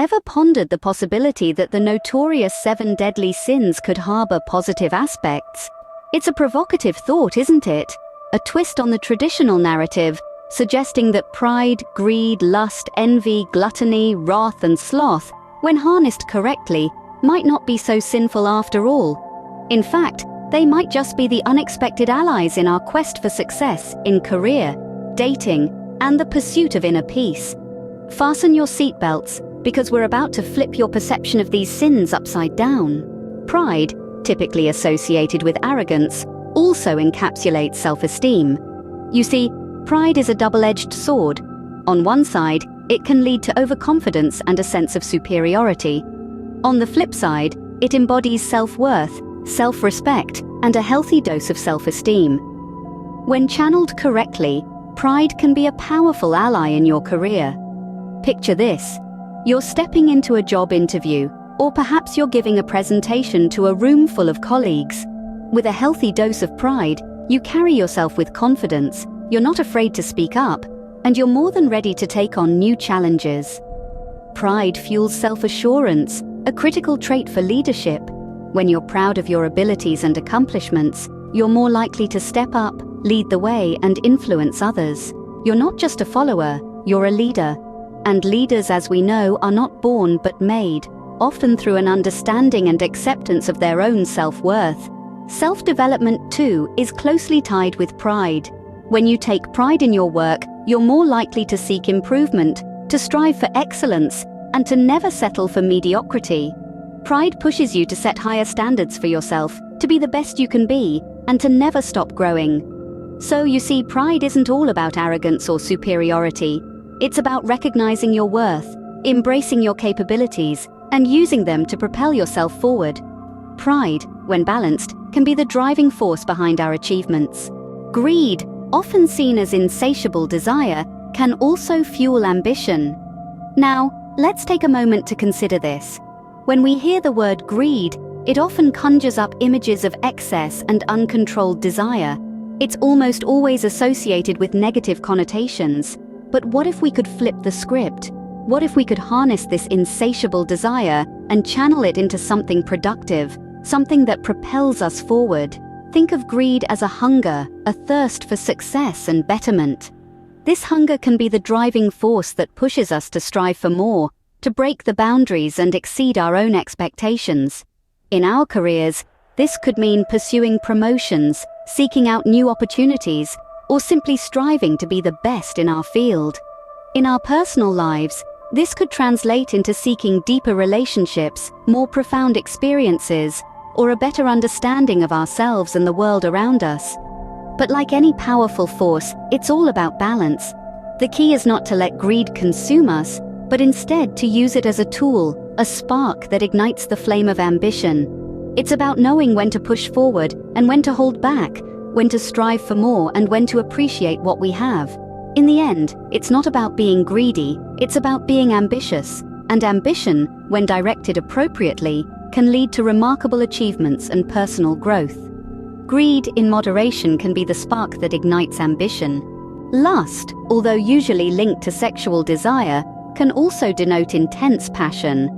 ever pondered the possibility that the notorious 7 deadly sins could harbor positive aspects? It's a provocative thought, isn't it? A twist on the traditional narrative, suggesting that pride, greed, lust, envy, gluttony, wrath, and sloth, when harnessed correctly, might not be so sinful after all. In fact, they might just be the unexpected allies in our quest for success in career, dating, and the pursuit of inner peace. Fasten your seatbelts, because we're about to flip your perception of these sins upside down. Pride, typically associated with arrogance, also encapsulates self-esteem. You see, pride is a double-edged sword. On one side, it can lead to overconfidence and a sense of superiority. On the flip side, it embodies self-worth, self-respect, and a healthy dose of self-esteem. When channeled correctly, pride can be a powerful ally in your career. Picture this. You're stepping into a job interview, or perhaps you're giving a presentation to a room full of colleagues. With a healthy dose of pride, you carry yourself with confidence, you're not afraid to speak up, and you're more than ready to take on new challenges. Pride fuels self-assurance, a critical trait for leadership. When you're proud of your abilities and accomplishments, you're more likely to step up, lead the way, and influence others. You're not just a follower, you're a leader. And leaders, as we know, are not born but made, often through an understanding and acceptance of their own self-worth. Self-development, too, is closely tied with pride. When you take pride in your work, you're more likely to seek improvement, to strive for excellence, and to never settle for mediocrity. Pride pushes you to set higher standards for yourself, to be the best you can be, and to never stop growing. So you see, pride isn't all about arrogance or superiority. It's about recognizing your worth, embracing your capabilities, and using them to propel yourself forward. Pride, when balanced, can be the driving force behind our achievements. Greed, often seen as insatiable desire, can also fuel ambition. Now, let's take a moment to consider this. When we hear the word greed, it often conjures up images of excess and uncontrolled desire. It's almost always associated with negative connotations. But what if we could flip the script? What if we could harness this insatiable desire and channel it into something productive, something that propels us forward? Think of greed as a hunger, a thirst for success and betterment. This hunger can be the driving force that pushes us to strive for more, to break the boundaries and exceed our own expectations. In our careers, this could mean pursuing promotions, seeking out new opportunities, or simply striving to be the best in our field. In our personal lives, this could translate into seeking deeper relationships, more profound experiences, or a better understanding of ourselves and the world around us. But like any powerful force, it's all about balance. The key is not to let greed consume us, but instead to use it as a tool, a spark that ignites the flame of ambition. It's about knowing when to push forward and when to hold back, when to strive for more and when to appreciate what we have. In the end, it's not about being greedy, it's about being ambitious. And ambition, when directed appropriately, can lead to remarkable achievements and personal growth. Greed in moderation can be the spark that ignites ambition. Lust, although usually linked to sexual desire, can also denote intense passion.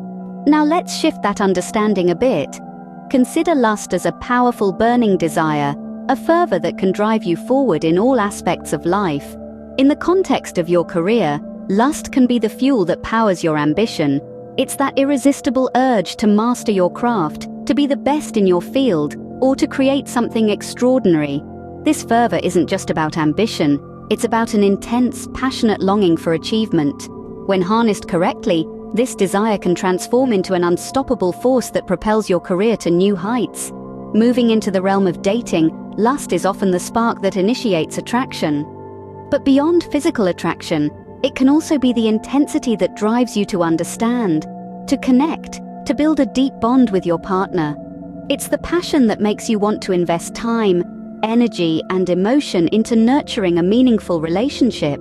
Now let's shift that understanding a bit. Consider lust as a powerful burning desire, a fervor that can drive you forward in all aspects of life. In the context of your career, lust can be the fuel that powers your ambition. It's that irresistible urge to master your craft, to be the best in your field, or to create something extraordinary. This fervor isn't just about ambition, it's about an intense, passionate longing for achievement. When harnessed correctly, this desire can transform into an unstoppable force that propels your career to new heights. Moving into the realm of dating, lust is often the spark that initiates attraction. But beyond physical attraction, it can also be the intensity that drives you to understand, to connect, to build a deep bond with your partner. It's the passion that makes you want to invest time, energy, and emotion into nurturing a meaningful relationship.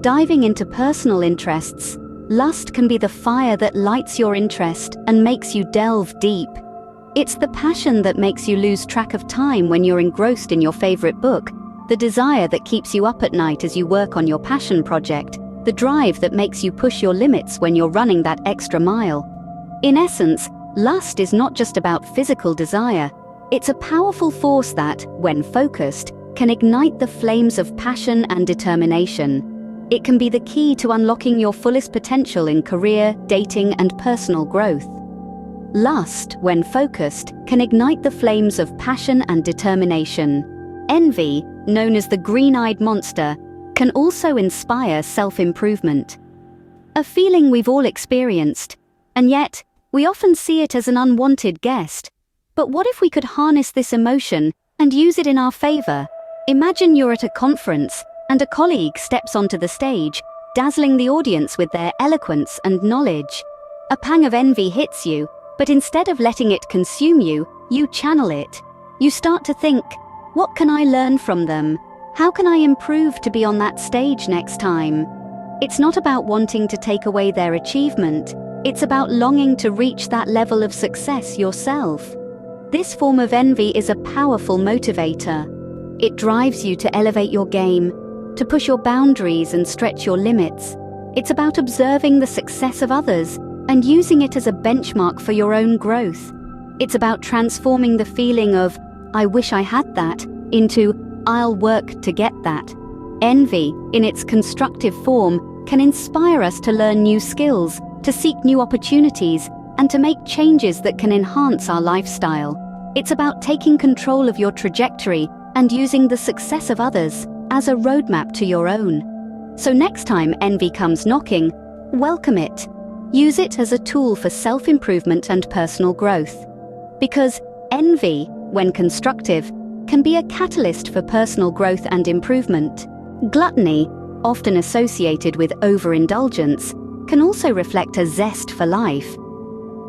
Diving into personal interests, lust can be the fire that lights your interest and makes you delve deep. It's the passion that makes you lose track of time when you're engrossed in your favorite book, the desire that keeps you up at night as you work on your passion project, the the drive that makes you push your limits when you're running that extra mile. In essence, lust is not just about physical desire. It's a powerful force that, when focused, can ignite the flames of passion and determination. It can be the key to unlocking your fullest potential in career, dating, and personal growth. Lust, when focused, can ignite the flames of passion and determination. Envy, known as the green-eyed monster, can also inspire self-improvement. A feeling we've all experienced, and yet we often see it as an unwanted guest. But what if we could harness this emotion and use it in our favor? Imagine you're at a conference and a colleague steps onto the stage, dazzling the audience with their eloquence and knowledge. A pang of envy hits you, but instead of letting it consume you, you channel it. You start to think, what can I learn from them? How can I improve to be on that stage next time? It's not about wanting to take away their achievement. It's about longing to reach that level of success yourself. This form of envy is a powerful motivator. It drives you to elevate your game, to push your boundaries and stretch your limits. It's about observing the success of others and using it as a benchmark for your own growth. It's about transforming the feeling of, I wish I had that, into, I'll work to get that. Envy, in its constructive form, can inspire us to learn new skills, to seek new opportunities, and to make changes that can enhance our lifestyle. It's about taking control of your trajectory and using the success of others as a roadmap to your own. So next time envy comes knocking, welcome it. Use it as a tool for self-improvement and personal growth. Because envy, when constructive, can be a catalyst for personal growth and improvement. Gluttony, often associated with overindulgence, can also reflect a zest for life.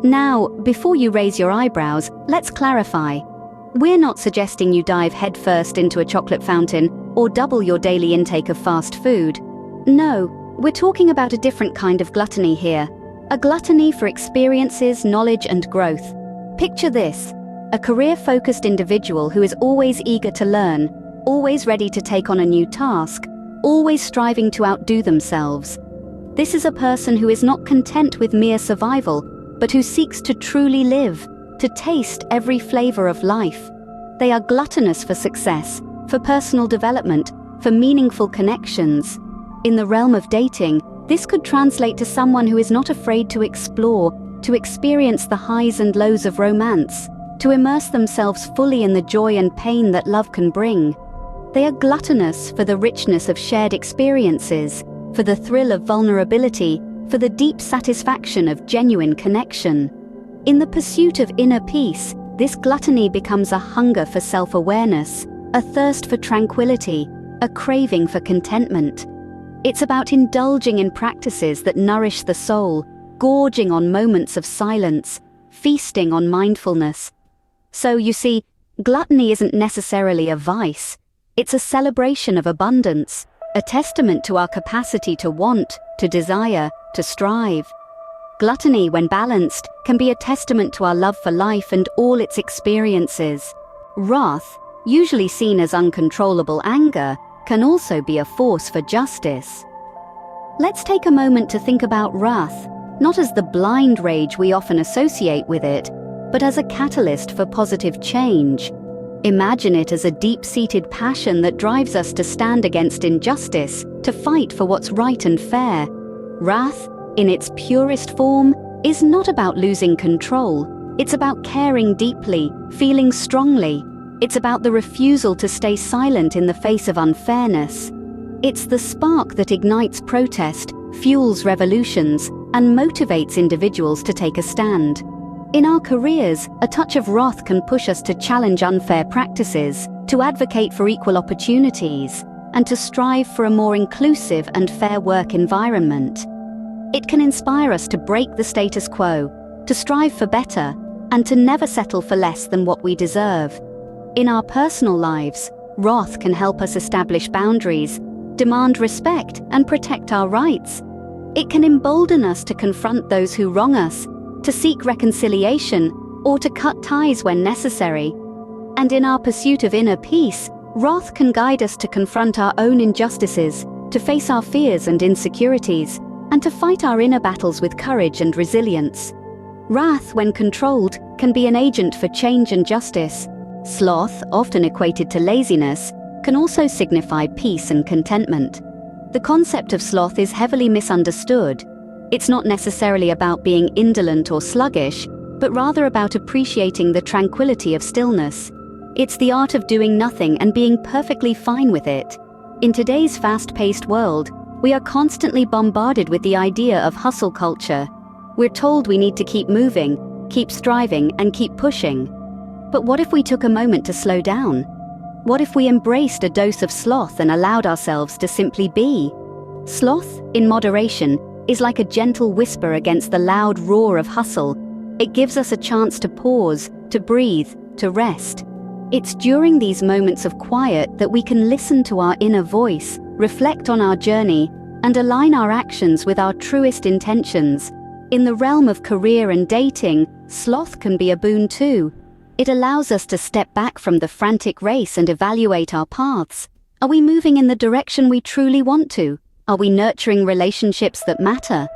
Now, before you raise your eyebrows, let's clarify. We're not suggesting you dive headfirst into a chocolate fountain or double your daily intake of fast food. No, we're talking about a different kind of gluttony here. A gluttony for experiences, knowledge, and growth. Picture this: a career-focused individual who is always eager to learn, always ready to take on a new task, always striving to outdo themselves. This is a person who is not content with mere survival, but who seeks to truly live, to taste every flavor of life. They are gluttonous for success, for personal development, for meaningful connections. In the realm of dating, this could translate to someone who is not afraid to explore, to experience the highs and lows of romance, to immerse themselves fully in the joy and pain that love can bring. They are gluttonous for the richness of shared experiences, for the thrill of vulnerability, for the deep satisfaction of genuine connection. In the pursuit of inner peace, this gluttony becomes a hunger for self-awareness, a thirst for tranquility, a craving for contentment. It's about indulging in practices that nourish the soul, gorging on moments of silence, feasting on mindfulness. So, you see, gluttony isn't necessarily a vice. It's a celebration of abundance, a testament to our capacity to want, to desire, to strive. Gluttony, when balanced, can be a testament to our love for life and all its experiences. Wrath, usually seen as uncontrollable anger, can also be a force for justice. Let's take a moment to think about wrath, not as the blind rage we often associate with it, but as a catalyst for positive change. Imagine it as a deep-seated passion that drives us to stand against injustice, to fight for what's right and fair. Wrath, in its purest form, is not about losing control. It's about caring deeply, feeling strongly. It's about the refusal to stay silent in the face of unfairness. It's the spark that ignites protest, fuels revolutions, and motivates individuals to take a stand. In our careers, a touch of wrath can push us to challenge unfair practices, to advocate for equal opportunities, and to strive for a more inclusive and fair work environment. It can inspire us to break the status quo, to strive for better, and to never settle for less than what we deserve. In our personal lives, wrath can help us establish boundaries, demand respect, and protect our rights. It can embolden us to confront those who wrong us, to seek reconciliation, or to cut ties when necessary. And in our pursuit of inner peace, wrath can guide us to confront our own injustices, to face our fears and insecurities, and to fight our inner battles with courage and resilience. Wrath, when controlled, can be an agent for change and justice. Sloth, often equated to laziness, can also signify peace and contentment. The concept of sloth is heavily misunderstood. It's not necessarily about being indolent or sluggish, but rather about appreciating the tranquility of stillness. It's the art of doing nothing and being perfectly fine with it. In today's fast-paced world, we are constantly bombarded with the idea of hustle culture. We're told we need to keep moving, keep striving, and keep pushing. But what if we took a moment to slow down? What if we embraced a dose of sloth and allowed ourselves to simply be? Sloth, in moderation, is like a gentle whisper against the loud roar of hustle. It gives us a chance to pause, to breathe, to rest. It's during these moments of quiet that we can listen to our inner voice, reflect on our journey, and align our actions with our truest intentions. In the realm of career and dating, sloth can be a boon too. It allows us to step back from the frantic race and evaluate our paths. Are we moving in the direction we truly want to? Are we nurturing relationships that matter?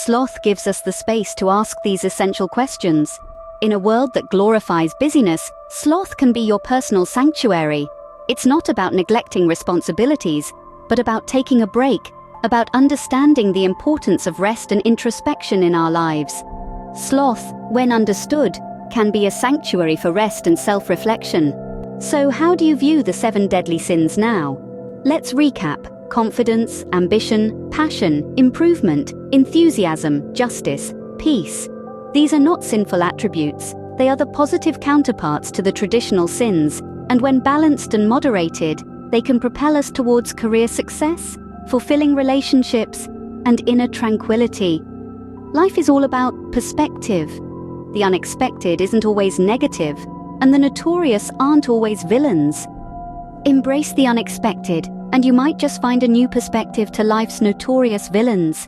Sloth gives us the space to ask these essential questions. In a world that glorifies busyness, sloth can be your personal sanctuary. It's not about neglecting responsibilities, but about taking a break, about understanding the importance of rest and introspection in our lives. Sloth, when understood, can be a sanctuary for rest and self-reflection. So how do you view the 7 deadly sins now? Let's recap. Confidence, ambition, passion, improvement, enthusiasm, justice, peace. These are not sinful attributes. They are the positive counterparts to the traditional sins, and when balanced and moderated, they can propel us towards career success, fulfilling relationships, and inner tranquility. Life is all about perspective. The unexpected isn't always negative, and the notorious aren't always villains. Embrace the unexpected, and you might just find a new perspective to life's notorious villains.